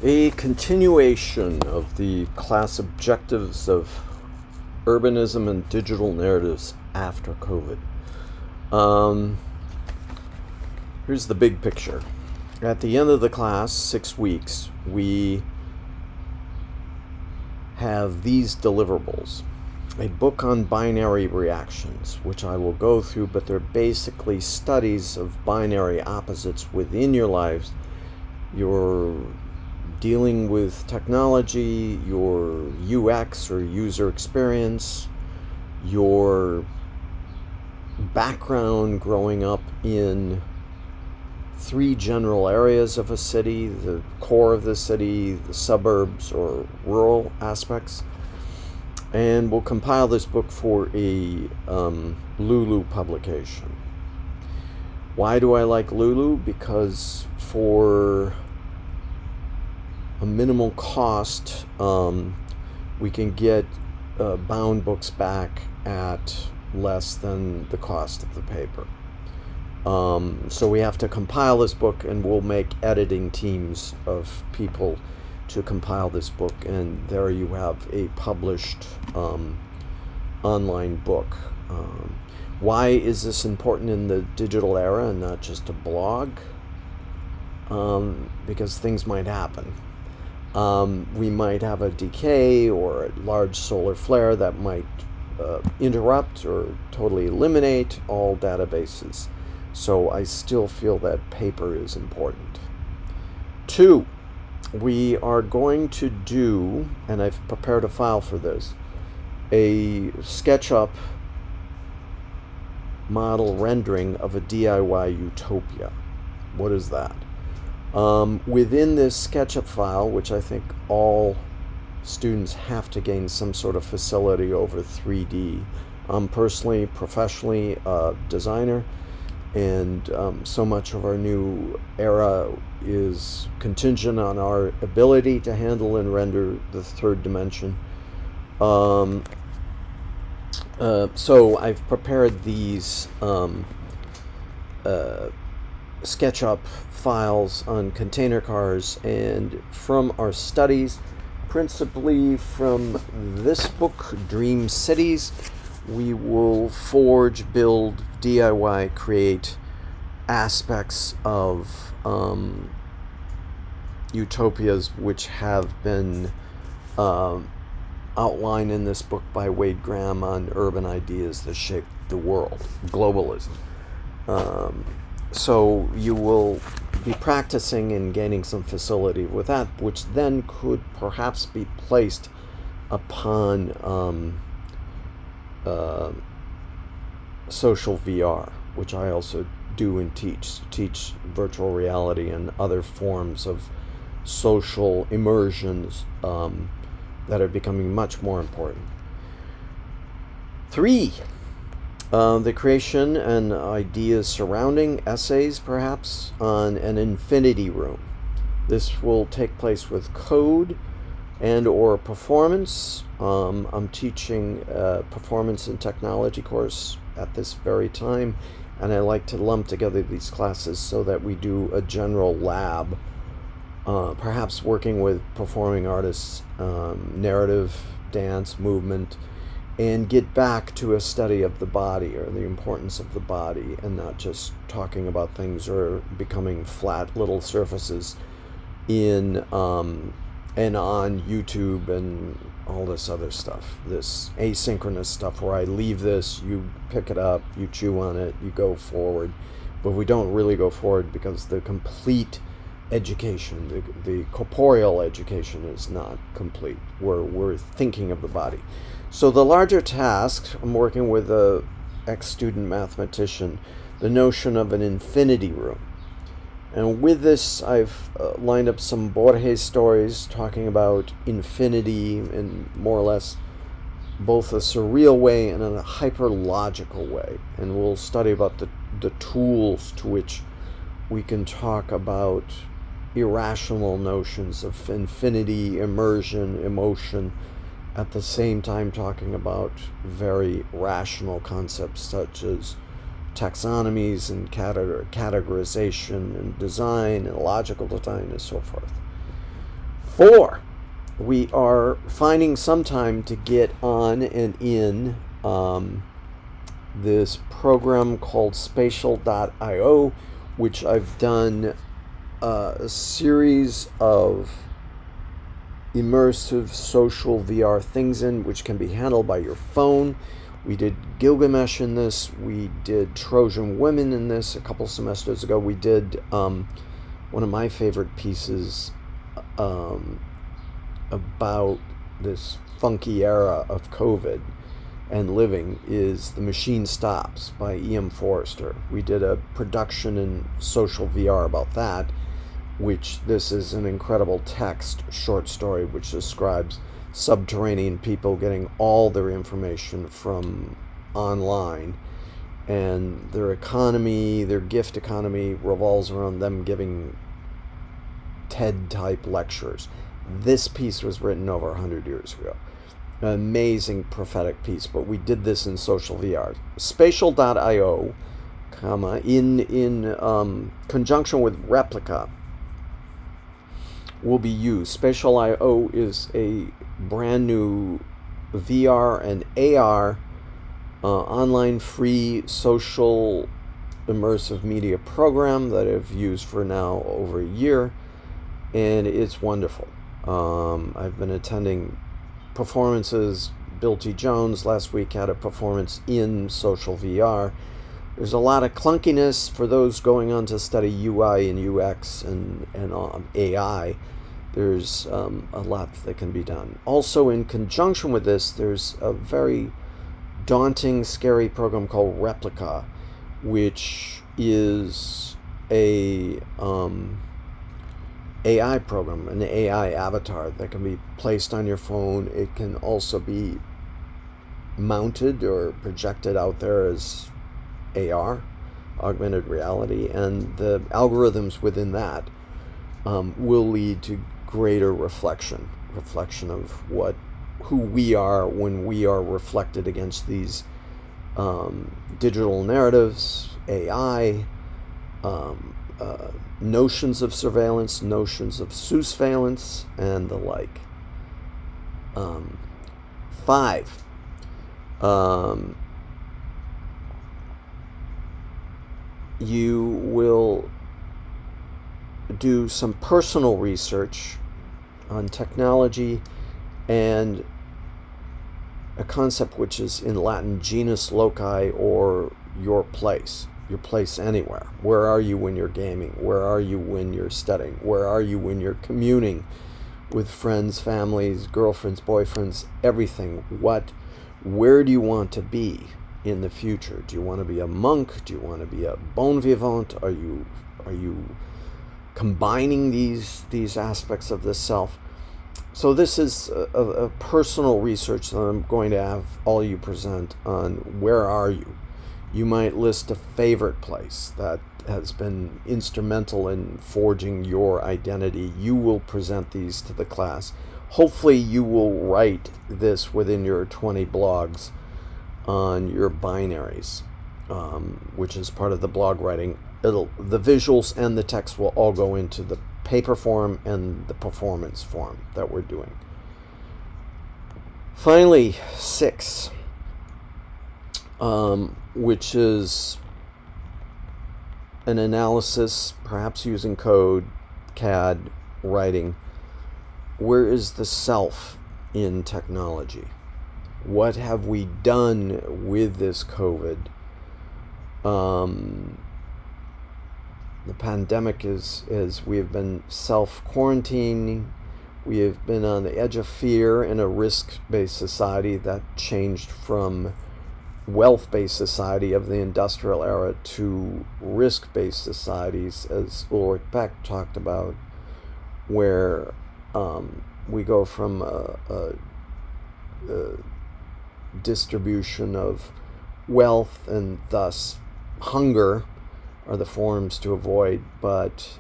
A continuation of the class objectives of urbanism and digital narratives after COVID. Here's the big picture. At the end of the class, 6 weeks, we have these deliverables. A book on binary reactions, which I will go through, but they're basically studies of binary opposites within your lives. You're dealing with technology, your UX or user experience, your background growing up in 3 general areas of a city, the core of the city, the suburbs or rural aspects. And we'll compile this book for a Lulu publication. Why do I like Lulu? Because for a minimal cost, we can get bound books back at less than the cost of the paper. So we have to compile this book, and we'll make editing teams of people to compile this book, and there you have a published online book. Why is this important in the digital era and not just a blog? Because things might happen. We might have a decay or a large solar flare that might interrupt or totally eliminate all databases. So I still feel that paper is important. 2, we are going to do, and I've prepared a file for this, a Sketchup model rendering of a DIY utopia. What is that? Within this SketchUp file, which I think all students have to gain some sort of facility over 3D. I'm personally, professionally a designer, and so much of our new era is contingent on our ability to handle and render the 3rd dimension. So I've prepared these SketchUp files on container cars, and from our studies, principally from this book, Dream Cities, we will forge, build, DIY, create aspects of utopias which have been outlined in this book by Wade Graham on urban ideas that shape the world, globalism. So you will be practicing and gaining some facility with that, which then could perhaps be placed upon social VR, which I also do and teach virtual reality and other forms of social immersions that are becoming much more important. 3, the creation and ideas surrounding essays, perhaps, on an infinity room. This will take place with code and or performance. I'm teaching a performance and technology course at this very time, and I like to lump together these classes so that we do a general lab, perhaps working with performing artists, narrative, dance, movement, and get back to a study of the body or the importance of the body, and not just talking about things or becoming flat little surfaces in and on YouTube and all this other stuff, this asynchronous stuff where I leave this, you pick it up, you chew on it, you go forward, but we don't really go forward because the complete education, the corporeal education is not complete. We're thinking of the body. So the larger task, I'm working with a ex-student mathematician, the notion of an infinity room. And with this, I've lined up some Borges stories talking about infinity in more or less both a surreal way and in a hyper-logical way. And we'll study about the tools to which we can talk about irrational notions of infinity, immersion, emotion, at the same time talking about very rational concepts such as taxonomies and categorization and design and logical design and so forth. 4, we are finding some time to get on and in this program called Spatial.io, which I've done a series of immersive social VR things in, which can be handled by your phone. We did Gilgamesh in this. We did Trojan Women in this a couple semesters ago. We did one of my favorite pieces about this funky era of COVID and living is The Machine Stops by E.M. Forrester. We did a production in social VR about that, which this is an incredible text short story which describes subterranean people getting all their information from online, and their economy, their gift economy, revolves around them giving TED-type lectures. This piece was written over 100 years ago. An amazing prophetic piece, but we did this in social VR. Spatial.io, in conjunction with Replica, will be used. Spatial.io is a brand new VR and AR online free social immersive media program that I've used for now over a year, and it's wonderful. I've been attending performances. Bill T. Jones last week had a performance in social VR. There's a lot of clunkiness for those going on to study UI and UX and AI. There's a lot that can be done. Also, in conjunction with this, there's a very daunting, scary program called Replica, which is a AI program, an AI avatar that can be placed on your phone. It can also be mounted or projected out there as AR, augmented reality, and the algorithms within that will lead to greater reflection of who we are when we are reflected against these digital narratives, AI, notions of surveillance, notions of sousveillance, and the like. 5. You will do some personal research on technology and a concept which is in Latin genus loci, or your place anywhere. Where are you when you're gaming? Where are you when you're studying? Where are you when you're communing with friends, families, girlfriends, boyfriends, everything? Where do you want to be in the future? Do you want to be a monk? Do you want to be a bon vivant? Are you combining these aspects of the self? So this is a personal research that I'm going to have all you present on. Where are you? You might list a favorite place that has been instrumental in forging your identity. You will present these to the class. Hopefully you will write this within your 20 blogs on your binaries, which is part of the blog writing. The visuals and the text will all go into the paper form and the performance form that we're doing. Finally, 6, which is an analysis, perhaps using code, CAD, writing. Where is the self in technology? What have we done with this COVID? The pandemic is we have been self-quarantining. We have been on the edge of fear in a risk-based society that changed from wealth-based society of the industrial era to risk-based societies, as Ulrich Beck talked about, where we go from a distribution of wealth, and thus hunger are the forms to avoid, but